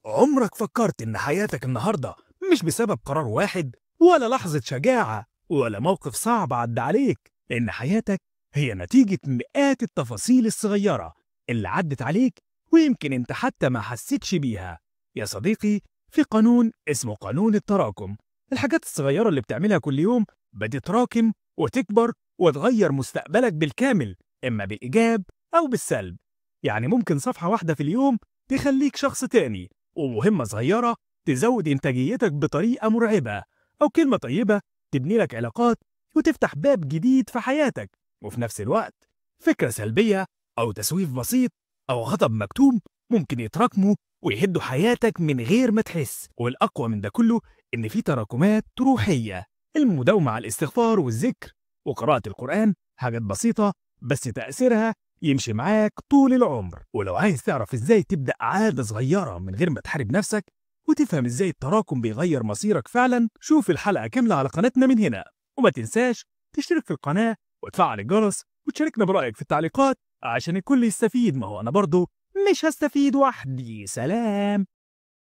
عمرك فكرت إن حياتك النهاردة مش بسبب قرار واحد ولا لحظة شجاعة ولا موقف صعب عدى عليك؟ إن حياتك هي نتيجة مئات التفاصيل الصغيرة اللي عدت عليك ويمكن أنت حتى ما حسيتش بيها. يا صديقي، في قانون اسمه قانون التراكم. الحاجات الصغيرة اللي بتعملها كل يوم بتتراكم وتكبر وتغير مستقبلك بالكامل، إما بالإيجاب أو بالسلب. يعني ممكن صفحة واحدة في اليوم تخليك شخص تاني، ومهمة صغيرة تزود إنتاجيتك بطريقة مرعبة، أو كلمة طيبة تبني لك علاقات وتفتح باب جديد في حياتك. وفي نفس الوقت فكرة سلبية أو تسويف بسيط أو غضب مكتوم ممكن يتراكموا ويهدوا حياتك من غير ما تحس. والأقوى من ده كله إن في تراكمات روحية، المداومة على الاستغفار والذكر وقراءة القرآن، حاجات بسيطة بس تأثيرها يمشي معاك طول العمر. ولو عايز تعرف ازاي تبدأ عادة صغيرة من غير ما تحارب نفسك وتفهم ازاي التراكم بيغير مصيرك فعلا، شوف الحلقة كاملة على قناتنا من هنا. وما تنساش تشترك في القناة وتفعل الجرس وتشاركنا برأيك في التعليقات عشان الكل يستفيد. ما هو أنا برضو مش هستفيد وحدي. سلام.